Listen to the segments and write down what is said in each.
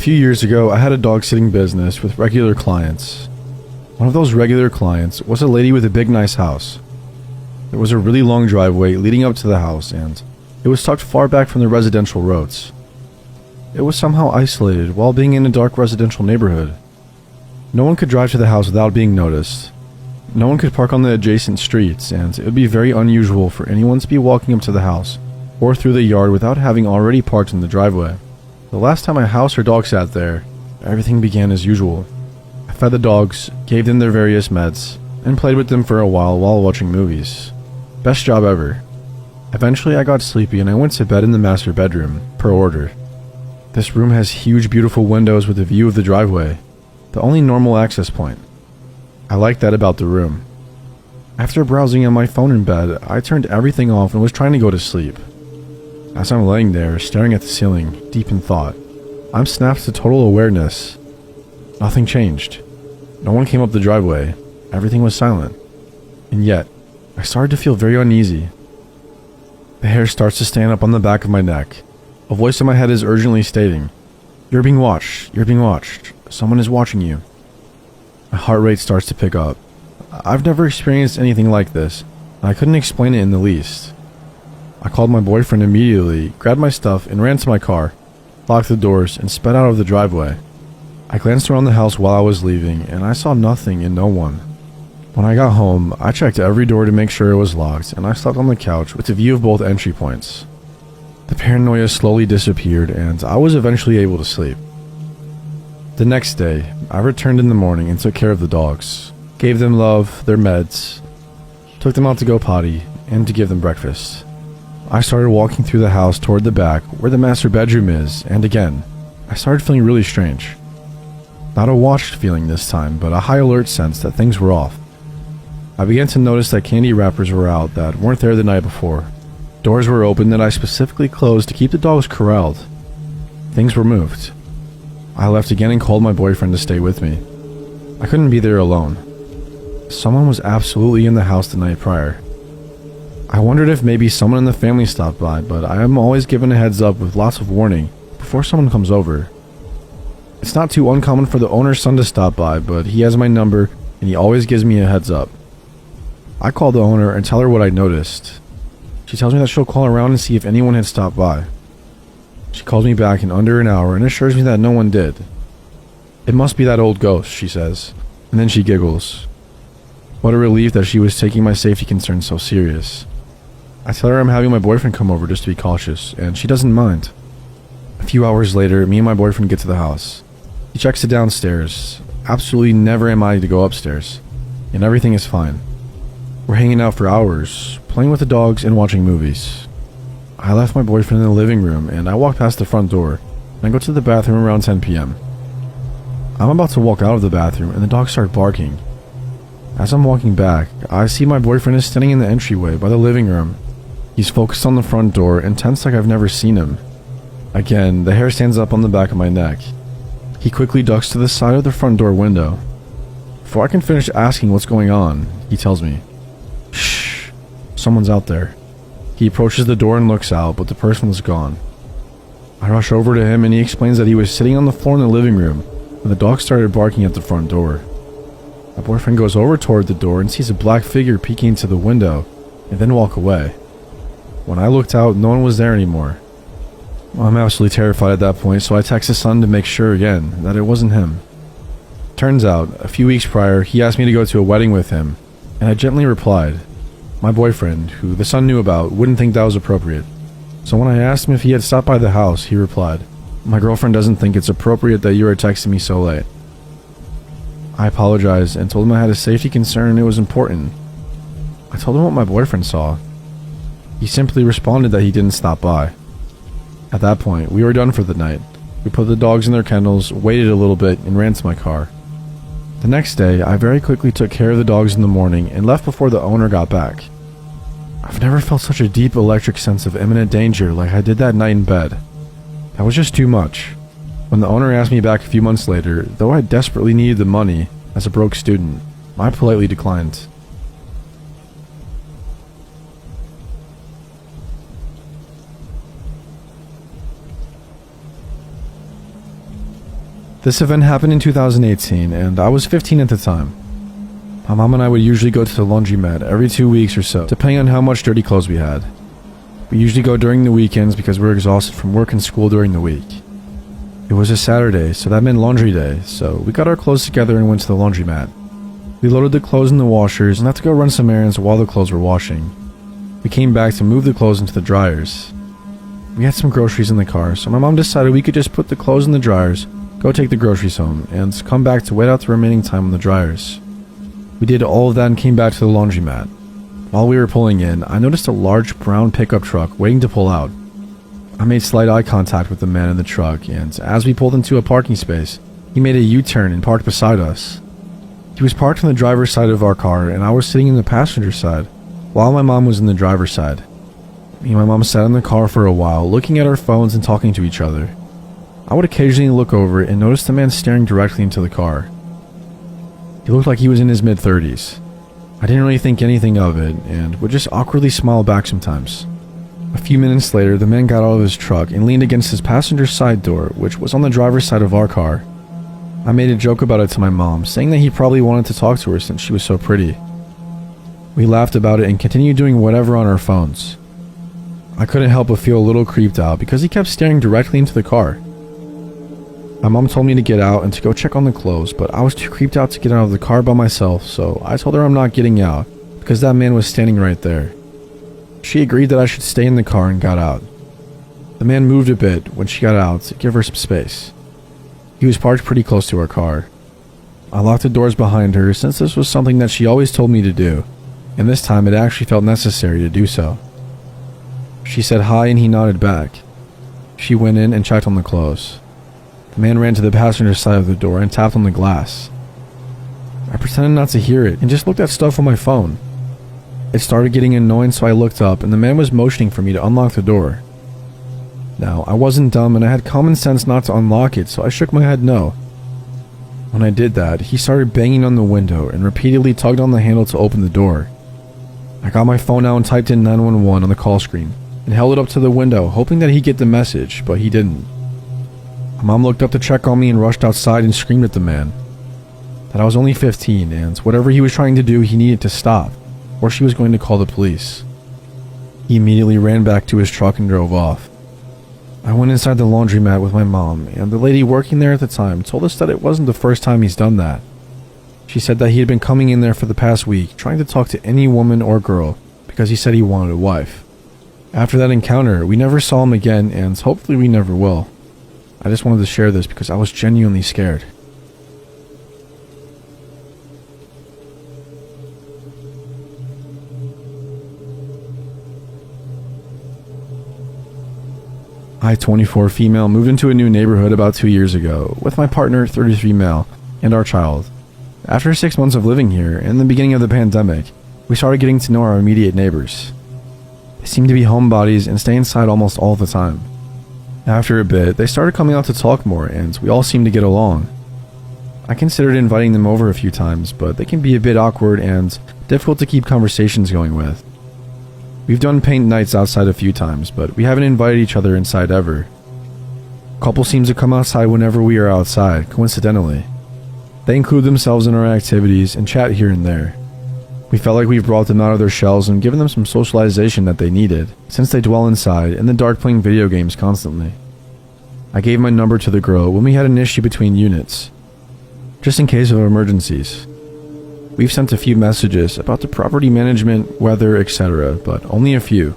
few years ago, I had a dog sitting business with regular clients. One of those regular clients was a lady with a big nice house. There was a really long driveway leading up to the house, and it was tucked far back from the residential roads. It was somehow isolated while being in a dark residential neighborhood. No one could drive to the house without being noticed. No one could park on the adjacent streets, and it would be very unusual for anyone to be walking up to the house or through the yard without having already parked in the driveway. The last time a house or dog sat there, everything began as usual. I fed the dogs, gave them their various meds, and played with them for a while watching movies. Best job ever. Eventually I got sleepy and I went to bed in the master bedroom, per order. This room has huge beautiful windows with a view of the driveway, the only normal access point. I liked that about the room. After browsing on my phone in bed, I turned everything off and was trying to go to sleep. As I'm laying there, staring at the ceiling, deep in thought, I'm snapped to total awareness. Nothing changed. No one came up the driveway. Everything was silent. And yet, I started to feel very uneasy. The hair starts to stand up on the back of my neck. A voice in my head is urgently stating, "You're being watched. You're being watched. Someone is watching you." My heart rate starts to pick up. I've never experienced anything like this, and I couldn't explain it in the least. I called my boyfriend immediately, grabbed my stuff, and ran to my car, locked the doors, and sped out of the driveway. I glanced around the house while I was leaving, and I saw nothing and no one. When I got home, I checked every door to make sure it was locked, and I slept on the couch with a view of both entry points. The paranoia slowly disappeared, and I was eventually able to sleep. The next day, I returned in the morning and took care of the dogs, gave them love, their meds, took them out to go potty, and to give them breakfast. I started walking through the house toward the back, where the master bedroom is, and again, I started feeling really strange. Not a watched feeling this time, but a high alert sense that things were off. I began to notice that candy wrappers were out that weren't there the night before. Doors were open that I specifically closed to keep the dogs corralled. Things were moved. I left again and called my boyfriend to stay with me. I couldn't be there alone. Someone was absolutely in the house the night prior. I wondered if maybe someone in the family stopped by, but I am always given a heads up with lots of warning before someone comes over. It's not too uncommon for the owner's son to stop by, but he has my number and he always gives me a heads up. I call the owner and tell her what I noticed. She tells me that she'll call around and see if anyone had stopped by. She calls me back in under an hour and assures me that no one did. "It must be that old ghost," she says, and then she giggles. What a relief that she was taking my safety concerns so serious. I tell her I'm having my boyfriend come over just to be cautious, and she doesn't mind. A few hours later, me and my boyfriend get to the house. He checks it downstairs. Absolutely never am I to go upstairs, and everything is fine. We're hanging out for hours, playing with the dogs and watching movies. I left my boyfriend in the living room, and I walk past the front door, and I go to the bathroom around 10 p.m. I'm about to walk out of the bathroom, and the dogs start barking. As I'm walking back, I see my boyfriend is standing in the entryway by the living room. He's focused on the front door and tense like I've never seen him. Again, the hair stands up on the back of my neck. He quickly ducks to the side of the front door window. Before I can finish asking what's going on, he tells me, "Shh, someone's out there." He approaches the door and looks out, but the person was gone. I rush over to him and he explains that he was sitting on the floor in the living room when the dog started barking at the front door. My boyfriend goes over toward the door and sees a black figure peeking into the window and then walk away. When I looked out, no one was there anymore. I'm absolutely terrified at that point, so I text his son to make sure again that it wasn't him. Turns out, a few weeks prior, he asked me to go to a wedding with him, and I gently replied, my boyfriend, who the son knew about, wouldn't think that was appropriate. So when I asked him if he had stopped by the house, he replied, "My girlfriend doesn't think it's appropriate that you are texting me so late." I apologized and told him I had a safety concern and it was important. I told him what my boyfriend saw. He simply responded that he didn't stop by. At that point, we were done for the night. We put the dogs in their kennels, waited a little bit, and ran to my car. The next day, I very quickly took care of the dogs in the morning and left before the owner got back. I've never felt such a deep electric sense of imminent danger like I did that night in bed. That was just too much. When the owner asked me back a few months later, though I desperately needed the money as a broke student, I politely declined. This event happened in 2018, and I was 15 at the time. My mom and I would usually go to the laundromat every 2 weeks or so, depending on how much dirty clothes we had. We usually go during the weekends because we're exhausted from work and school during the week. It was a Saturday, so that meant laundry day, so we got our clothes together and went to the laundromat. We loaded the clothes in the washers and had to go run some errands while the clothes were washing. We came back to move the clothes into the dryers. We had some groceries in the car, so my mom decided we could just put the clothes in the dryers, go take the groceries home, and come back to wait out the remaining time on the dryers. We did all of that and came back to the laundromat. While we were pulling in, I noticed a large brown pickup truck waiting to pull out. I made slight eye contact with the man in the truck, and as we pulled into a parking space, he made a U-turn and parked beside us. He was parked on the driver's side of our car, and I was sitting in the passenger side, while my mom was in the driver's side. Me and my mom sat in the car for a while, looking at our phones and talking to each other. I would occasionally look over and notice the man staring directly into the car. He looked like he was in his mid-30s. I didn't really think anything of it, and would just awkwardly smile back sometimes. A few minutes later, the man got out of his truck and leaned against his passenger side door, which was on the driver's side of our car. I made a joke about it to my mom, saying that he probably wanted to talk to her since she was so pretty. We laughed about it and continued doing whatever on our phones. I couldn't help but feel a little creeped out because he kept staring directly into the car. My mom told me to get out and to go check on the clothes, but I was too creeped out to get out of the car by myself, so I told her I'm not getting out because that man was standing right there. She agreed that I should stay in the car and got out. The man moved a bit when she got out to give her some space. He was parked pretty close to our car. I locked the doors behind her since this was something that she always told me to do, and this time it actually felt necessary to do so. She said hi and he nodded back. She went in and checked on the clothes. The man ran to the passenger side of the door and tapped on the glass. I pretended not to hear it and just looked at stuff on my phone. It started getting annoying, so I looked up and the man was motioning for me to unlock the door. Now, I wasn't dumb and I had common sense not to unlock it, so I shook my head no. When I did that, he started banging on the window and repeatedly tugged on the handle to open the door. I got my phone out and typed in 911 on the call screen and held it up to the window, hoping that he'd get the message, but he didn't. My mom looked up to check on me and rushed outside and screamed at the man that I was only 15 and whatever he was trying to do, he needed to stop, or she was going to call the police. He immediately ran back to his truck and drove off. I went inside the laundromat with my mom, and the lady working there at the time told us that it wasn't the first time he's done that. She said that he had been coming in there for the past week, trying to talk to any woman or girl because he said he wanted a wife. After that encounter, we never saw him again, and hopefully we never will. I just wanted to share this because I was genuinely scared. I, 24 female, moved into a new neighborhood about 2 years ago with my partner, 33 male, and our child. After 6 months of living here, in the beginning of the pandemic, we started getting to know our immediate neighbors. They seemed to be homebodies and stay inside almost all the time. After a bit, they started coming out to talk more, and we all seemed to get along. I considered inviting them over a few times, but they can be a bit awkward and difficult to keep conversations going with. We've done paint nights outside a few times, but we haven't invited each other inside ever. A couple seems to come outside whenever we are outside, coincidentally. They include themselves in our activities and chat here and there. We felt like we've brought them out of their shells and given them some socialization that they needed, since they dwell inside in the dark playing video games constantly. I gave my number to the girl when we had an issue between units, just in case of emergencies. We've sent a few messages about the property management, weather, etc., but only a few.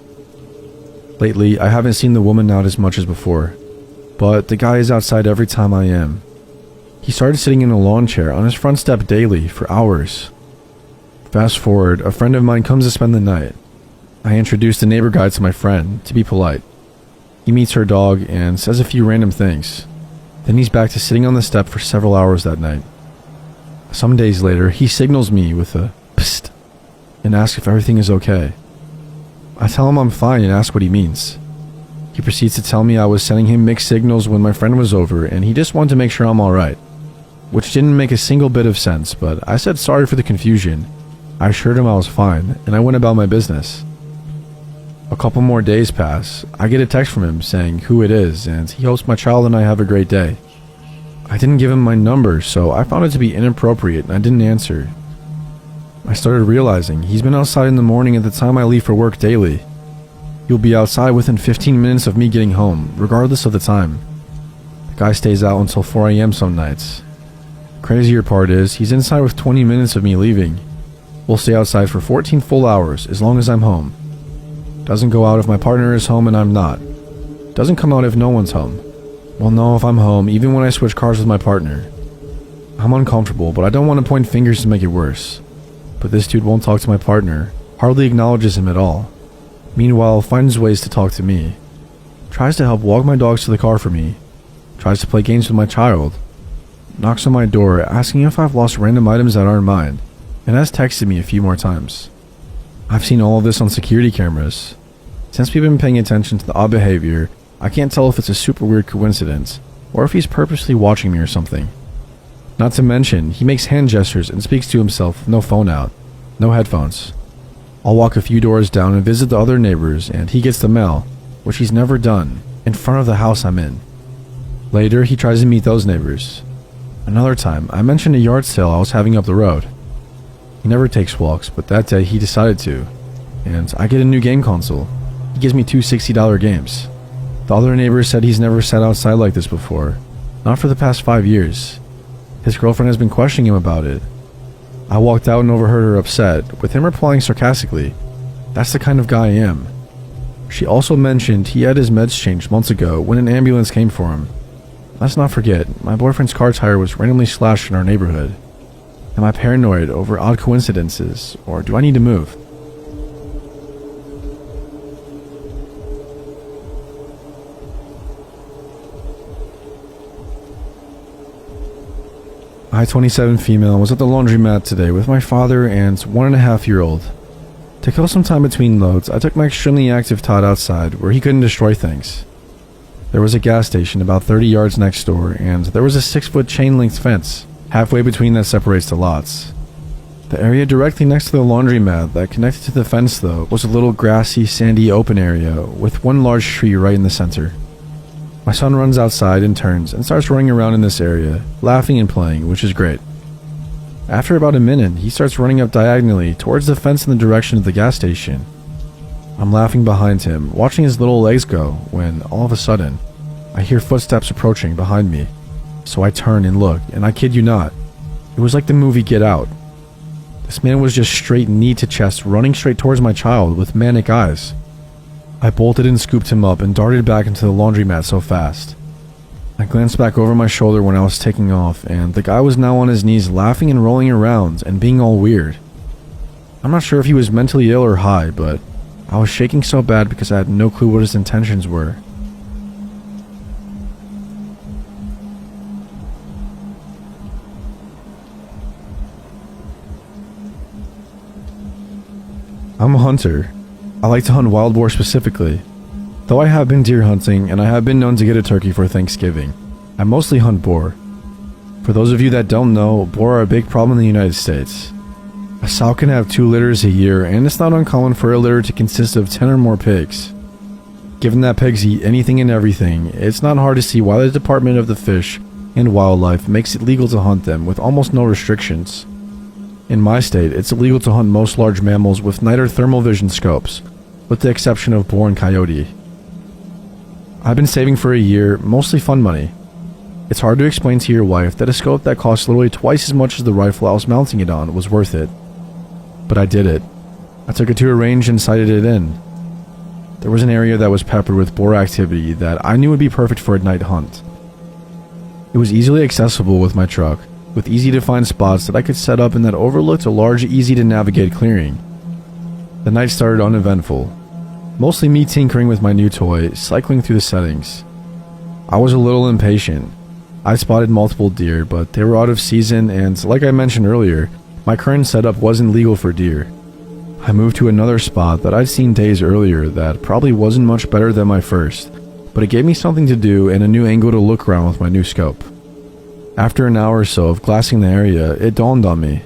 Lately, I haven't seen the woman out as much as before, but the guy is outside every time I am. He started sitting in a lawn chair on his front step daily for hours. Fast forward, a friend of mine comes to spend the night. I introduce the neighbor guy to my friend, to be polite. He meets her dog and says a few random things. Then he's back to sitting on the step for several hours that night. Some days later, he signals me with a psst and asks if everything is okay. I tell him I'm fine and ask what he means. He proceeds to tell me I was sending him mixed signals when my friend was over and he just wanted to make sure I'm alright, which didn't make a single bit of sense, but I said sorry for the confusion. I assured him I was fine and I went about my business. A couple more days pass. I get a text from him saying who it is and he hopes my child and I have a great day. I didn't give him my number, so I found it to be inappropriate and I didn't answer. I started realizing he's been outside in the morning at the time I leave for work daily. He'll be outside within 15 minutes of me getting home, regardless of the time. The guy stays out until 4 a.m. some nights. Crazier part is, he's inside with 20 minutes of me leaving. We'll stay outside for 14 full hours, as long as I'm home. Doesn't go out if my partner is home and I'm not. Doesn't come out if no one's home. Will know if I'm home, even when I switch cars with my partner. I'm uncomfortable, but I don't want to point fingers to make it worse. But this dude won't talk to my partner, hardly acknowledges him at all. Meanwhile, finds ways to talk to me. Tries to help walk my dogs to the car for me. Tries to play games with my child. Knocks on my door, asking if I've lost random items that aren't mine, and has texted me a few more times. I've seen all of this on security cameras. Since we've been paying attention to the odd behavior, I can't tell if it's a super weird coincidence, or if he's purposely watching me or something. Not to mention, he makes hand gestures and speaks to himself with no phone out, no headphones. I'll walk a few doors down and visit the other neighbors, and he gets the mail, which he's never done, in front of the house I'm in. Later, he tries to meet those neighbors. Another time, I mentioned a yard sale I was having up the road. He never takes walks, but that day he decided to, and I get a new game console. He gives me two $60 games. The other neighbor said he's never sat outside like this before, not for the past 5 years. His girlfriend has been questioning him about it. I walked out and overheard her upset, with him replying sarcastically, "That's the kind of guy I am." She also mentioned he had his meds changed months ago when an ambulance came for him. Let's not forget, my boyfriend's car tire was randomly slashed in our neighborhood. Am I paranoid over odd coincidences, or do I need to move? I, 27 female, was at the laundromat today with my father and 1.5-year-old. To kill some time between loads, I took my extremely active Todd outside where he couldn't destroy things. There was a gas station about 30 yards next door, and there was a 6-foot chain-link fence halfway between that separates the lots. The area directly next to the laundromat that connected to the fence, though, was a little grassy, sandy open area with one large tree right in the center. My son runs outside and turns and starts running around in this area, laughing and playing, which is great. After about a minute, he starts running up diagonally towards the fence in the direction of the gas station. I'm laughing behind him, watching his little legs go, when, all of a sudden, I hear footsteps approaching behind me. So I turn and look, and I kid you not, it was like the movie Get Out. This man was just straight knee to chest, running straight towards my child with manic eyes. I bolted and scooped him up and darted back into the laundromat so fast. I glanced back over my shoulder when I was taking off, and the guy was now on his knees laughing and rolling around and being all weird. I'm not sure if he was mentally ill or high, but I was shaking so bad because I had no clue what his intentions were. I'm a hunter. I like to hunt wild boar specifically. Though I have been deer hunting and I have been known to get a turkey for Thanksgiving, I mostly hunt boar. For those of you that don't know, boar are a big problem in the United States. A sow can have 2 litters a year, and it's not uncommon for a litter to consist of 10 or more pigs. Given that pigs eat anything and everything, it's not hard to see why the Department of the Fish and Wildlife makes it legal to hunt them with almost no restrictions. In my state, it's illegal to hunt most large mammals with night or thermal vision scopes, with the exception of boar and coyote. I've been saving for a year, mostly fun money. It's hard to explain to your wife that a scope that costs literally twice as much as the rifle I was mounting it on was worth it. But I did it. I took it to a range and sighted it in. There was an area that was peppered with boar activity that I knew would be perfect for a night hunt. It was easily accessible with my truck, with easy to find spots that I could set up and that overlooked a large, easy to navigate clearing. The night started uneventful. Mostly me tinkering with my new toy, cycling through the settings. I was a little impatient. I spotted multiple deer, but they were out of season, and like I mentioned earlier, my current setup wasn't legal for deer. I moved to another spot that I'd seen days earlier that probably wasn't much better than my first, but it gave me something to do and a new angle to look around with my new scope. After an hour or so of glassing the area, it dawned on me.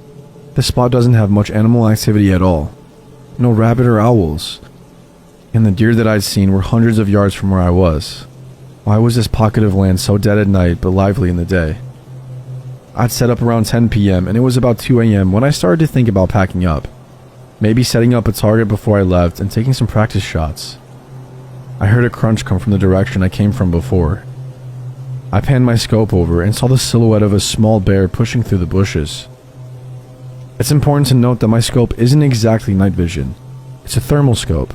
This spot doesn't have much animal activity at all. No rabbit or owls. And the deer that I'd seen were hundreds of yards from where I was. Why was this pocket of land so dead at night but lively in the day? I'd set up around 10 p.m. and it was about 2 a.m. when I started to think about packing up. Maybe setting up a target before I left and taking some practice shots. I heard a crunch come from the direction I came from before. I panned my scope over and saw the silhouette of a small bear pushing through the bushes. It's important to note that my scope isn't exactly night vision. It's a thermal scope,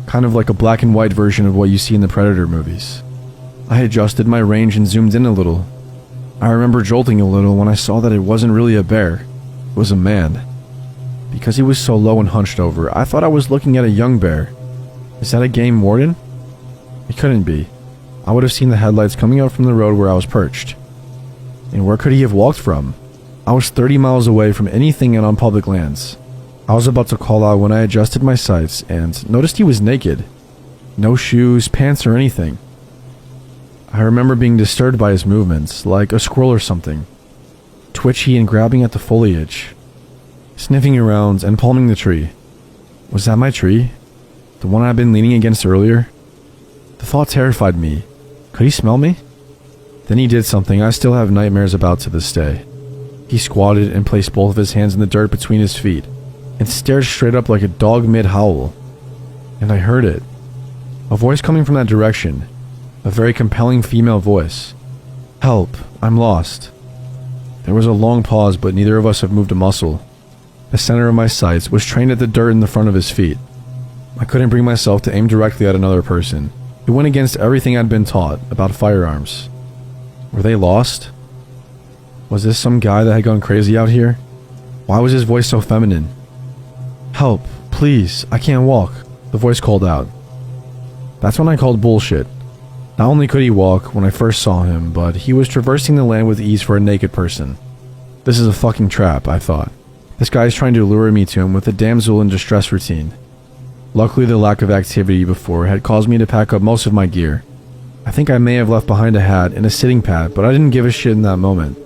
kind of like a black and white version of what you see in the Predator movies. I adjusted my range and zoomed in a little. I remember jolting a little when I saw that it wasn't really a bear, it was a man. Because he was so low and hunched over, I thought I was looking at a young bear. Is that a game warden? It couldn't be. I would have seen the headlights coming out from the road where I was perched. And where could he have walked from? I was 30 miles away from anything and on public lands. I was about to call out when I adjusted my sights and noticed he was naked. No shoes, pants, or anything. I remember being disturbed by his movements, like a squirrel or something. Twitchy and grabbing at the foliage. Sniffing around and palming the tree. Was that my tree? The one I'd been leaning against earlier? The thought terrified me. Could he smell me? Then he did something I still have nightmares about to this day. He squatted and placed both of his hands in the dirt between his feet and stared straight up like a dog mid-howl. And I heard it. A voice coming from that direction. A very compelling female voice. Help, I'm lost. There was a long pause, but neither of us have moved a muscle. The center of my sights was trained at the dirt in the front of his feet. I couldn't bring myself to aim directly at another person. It went against everything I'd been taught about firearms. Were they lost? Was this some guy that had gone crazy out here? Why was his voice so feminine? Help, please, I can't walk, the voice called out. That's when I called bullshit. Not only could he walk when I first saw him, but he was traversing the land with ease for a naked person. This is a fucking trap, I thought. This guy is trying to lure me to him with a damsel in distress routine. Luckily, the lack of activity before had caused me to pack up most of my gear. I think I may have left behind a hat and a sitting pad, but I didn't give a shit in that moment.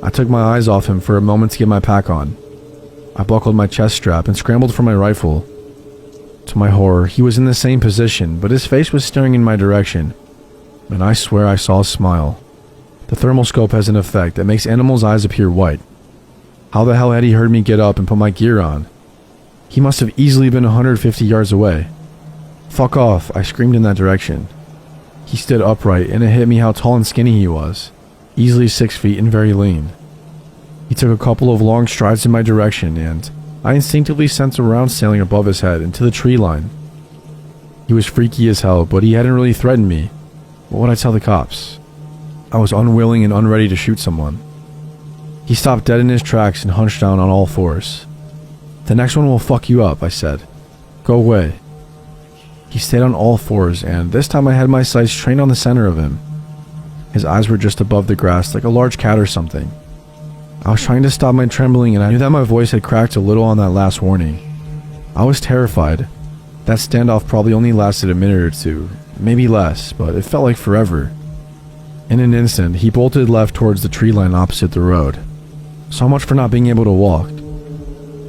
I took my eyes off him for a moment to get my pack on. I buckled my chest strap and scrambled for my rifle. To my horror, he was in the same position, but his face was staring in my direction, and I swear I saw a smile. The thermal scope has an effect that makes animals' eyes appear white. How the hell had he heard me get up and put my gear on? He must have easily been 150 yards away. Fuck off, I screamed in that direction. He stood upright, and it hit me how tall and skinny he was. Easily 6 feet and very lean. He took a couple of long strides in my direction, and I instinctively sent a round sailing above his head into the tree line. He was freaky as hell, but he hadn't really threatened me. What would I tell the cops? I was unwilling and unready to shoot someone. He stopped dead in his tracks and hunched down on all fours. The next one will fuck you up, I said. Go away. He stayed on all fours, and this time I had my sights trained on the center of him. His eyes were just above the grass like a large cat or something. I was trying to stop my trembling, and I knew that my voice had cracked a little on that last warning. I was terrified. That standoff probably only lasted a minute or two, maybe less, but it felt like forever. In an instant, he bolted left towards the tree line opposite the road. So much for not being able to walk.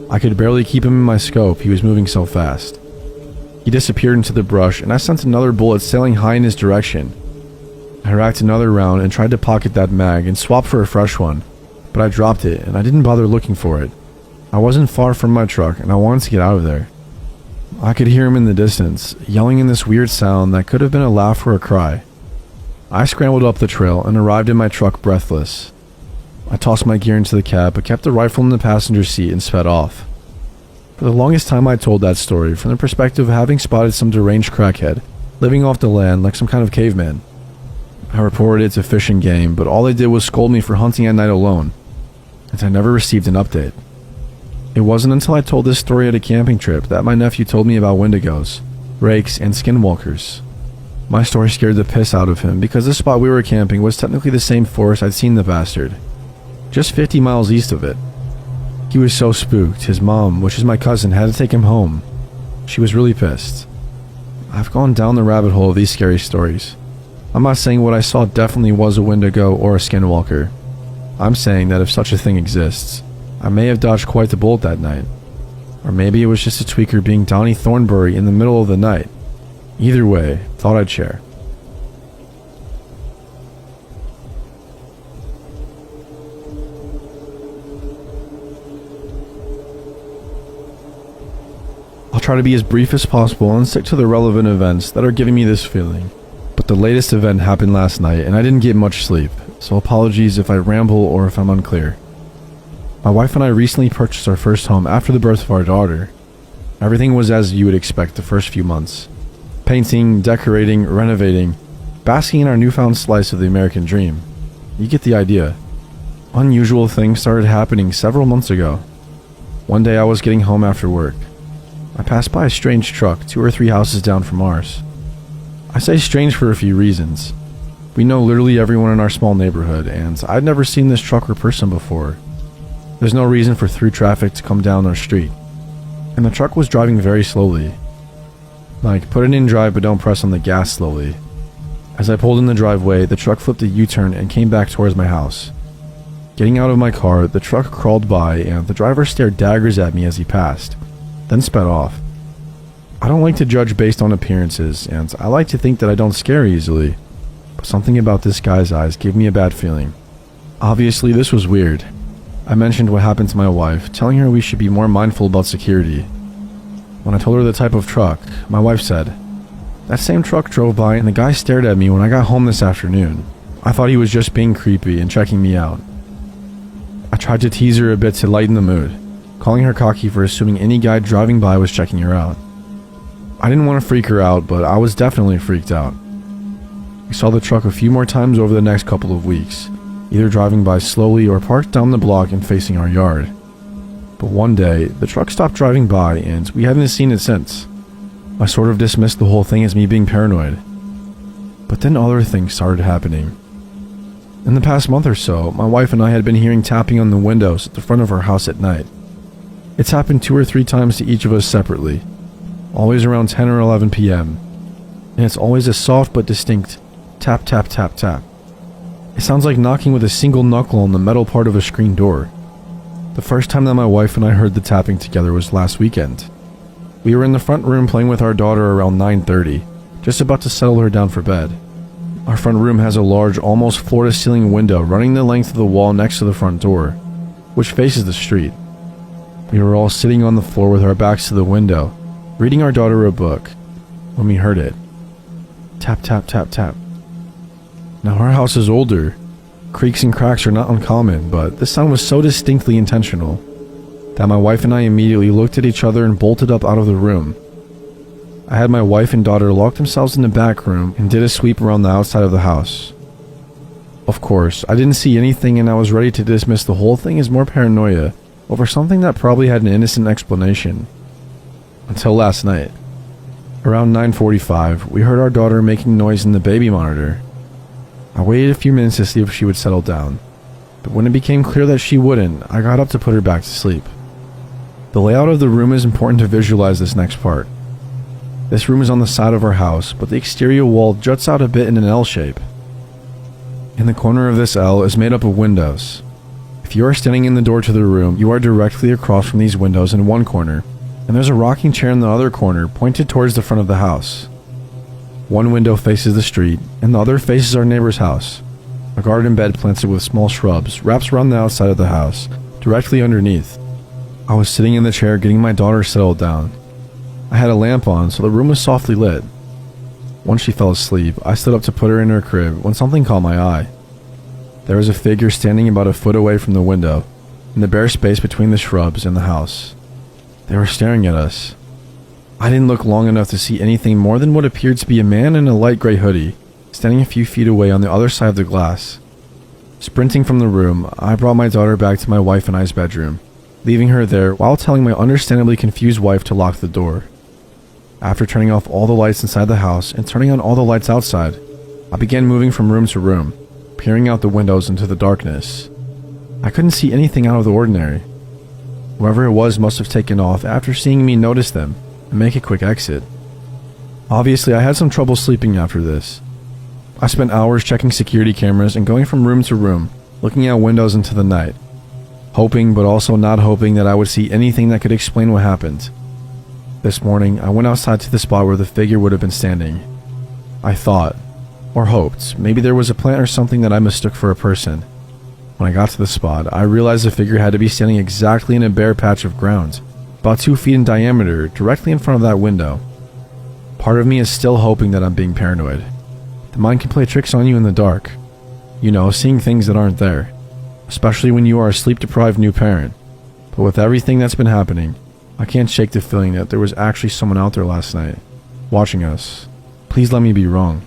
I could barely keep him in my scope, he was moving so fast. He disappeared into the brush, and I sent another bullet sailing high in his direction. I racked another round and tried to pocket that mag and swap for a fresh one, but I dropped it and I didn't bother looking for it. I wasn't far from my truck and I wanted to get out of there. I could hear him in the distance, yelling in this weird sound that could have been a laugh or a cry. I scrambled up the trail and arrived in my truck breathless. I tossed my gear into the cab but kept the rifle in the passenger seat and sped off. For the longest time I told that story from the perspective of having spotted some deranged crackhead living off the land like some kind of caveman. I reported it to Fish and Game, but all they did was scold me for hunting at night alone, and I never received an update. It wasn't until I told this story at a camping trip that my nephew told me about wendigos, rakes, and skinwalkers. My story scared the piss out of him because the spot we were camping was technically the same forest I'd seen the bastard, just 50 miles east of it. He was so spooked, his mom, which is my cousin, had to take him home. She was really pissed. I've gone down the rabbit hole of these scary stories. I'm not saying what I saw definitely was a wendigo or a skinwalker. I'm saying that if such a thing exists, I may have dodged quite the bullet that night. Or maybe it was just a tweaker being Donnie Thornbury in the middle of the night. Either way, thought I'd share. try to be as brief as possible and stick to the relevant events that are giving me this feeling. But the latest event happened last night and I didn't get much sleep, so apologies if I ramble or if I'm unclear. My wife and I recently purchased our first home after the birth of our daughter. Everything was as you would expect the first few months. Painting, decorating, renovating, basking in our newfound slice of the American dream. You get the idea. Unusual things started happening several months ago. One day I was getting home after work. I passed by a strange truck 2 or 3 houses down from ours. I say strange for a few reasons. We know literally everyone in our small neighborhood, and I'd never seen this truck or person before. There's no reason for through traffic to come down our street, and the truck was driving very slowly. Like, put it in drive but don't press on the gas slowly. As I pulled in the driveway, the truck flipped a U-turn and came back towards my house. Getting out of my car, the truck crawled by and the driver stared daggers at me as he passed, then sped off. I don't like to judge based on appearances, and I like to think that I don't scare easily, but something about this guy's eyes gave me a bad feeling. Obviously, this was weird. I mentioned what happened to my wife, telling her we should be more mindful about security. When I told her the type of truck, my wife said, "That same truck drove by and the guy stared at me when I got home this afternoon. I thought he was just being creepy and checking me out." I tried to tease her a bit to lighten the mood, calling her cocky for assuming any guy driving by was checking her out. I didn't want to freak her out, but I was definitely freaked out. We saw the truck a few more times over the next couple of weeks, either driving by slowly or parked down the block and facing our yard. But one day, the truck stopped driving by and we haven't seen it since. I sort of dismissed the whole thing as me being paranoid. But then other things started happening. In the past month or so, my wife and I had been hearing tapping on the windows at the front of our house at night. It's happened 2 or 3 times to each of us separately, always around 10 or 11 p.m. And it's always a soft but distinct tap tap tap tap. It sounds like knocking with a single knuckle on the metal part of a screen door. The first time that my wife and I heard the tapping together was last weekend. We were in the front room playing with our daughter around 9:30, just about to settle her down for bed. Our front room has a large, almost floor-to-ceiling window running the length of the wall next to the front door, which faces the street. We were all sitting on the floor with our backs to the window, reading our daughter a book, when we heard it. Tap, tap, tap, tap. Now our house is older. Creaks and cracks are not uncommon, but this sound was so distinctly intentional that my wife and I immediately looked at each other and bolted up out of the room. I had my wife and daughter lock themselves in the back room and did a sweep around the outside of the house. Of course, I didn't see anything and I was ready to dismiss the whole thing as more paranoia over something that probably had an innocent explanation. Until last night. Around 9:45, we heard our daughter making noise in the baby monitor. I waited a few minutes to see if she would settle down, but when it became clear that she wouldn't, I got up to put her back to sleep. The layout of the room is important to visualize this next part. This room is on the side of our house, but the exterior wall juts out a bit in an L shape. In the corner of this L is made up of windows. If you are standing in the door to the room, you are directly across from these windows in one corner, and there's a rocking chair in the other corner pointed towards the front of the house. One window faces the street, and the other faces our neighbor's house. A garden bed planted with small shrubs wraps around the outside of the house, directly underneath. I was sitting in the chair getting my daughter settled down. I had a lamp on, so the room was softly lit. Once she fell asleep, I stood up to put her in her crib when something caught my eye. There was a figure standing about a foot away from the window, in the bare space between the shrubs and the house. They were staring at us. I didn't look long enough to see anything more than what appeared to be a man in a light gray hoodie, standing a few feet away on the other side of the glass. Sprinting from the room, I brought my daughter back to my wife and I's bedroom, leaving her there while telling my understandably confused wife to lock the door. After turning off all the lights inside the house and turning on all the lights outside, I began moving from room to room, peering out the windows into the darkness. I couldn't see anything out of the ordinary. Whoever it was must have taken off after seeing me notice them and make a quick exit. Obviously, I had some trouble sleeping after this. I spent hours checking security cameras and going from room to room, looking out windows into the night, hoping but also not hoping that I would see anything that could explain what happened. This morning, I went outside to the spot where the figure would have been standing. I thought, or hoped, maybe there was a plant or something that I mistook for a person. When I got to the spot, I realized the figure had to be standing exactly in a bare patch of ground, about 2 feet in diameter, directly in front of that window. Part of me is still hoping that I'm being paranoid. The mind can play tricks on you in the dark. You know, seeing things that aren't there. Especially when you are a sleep-deprived new parent. But with everything that's been happening, I can't shake the feeling that there was actually someone out there last night, watching us. Please let me be wrong.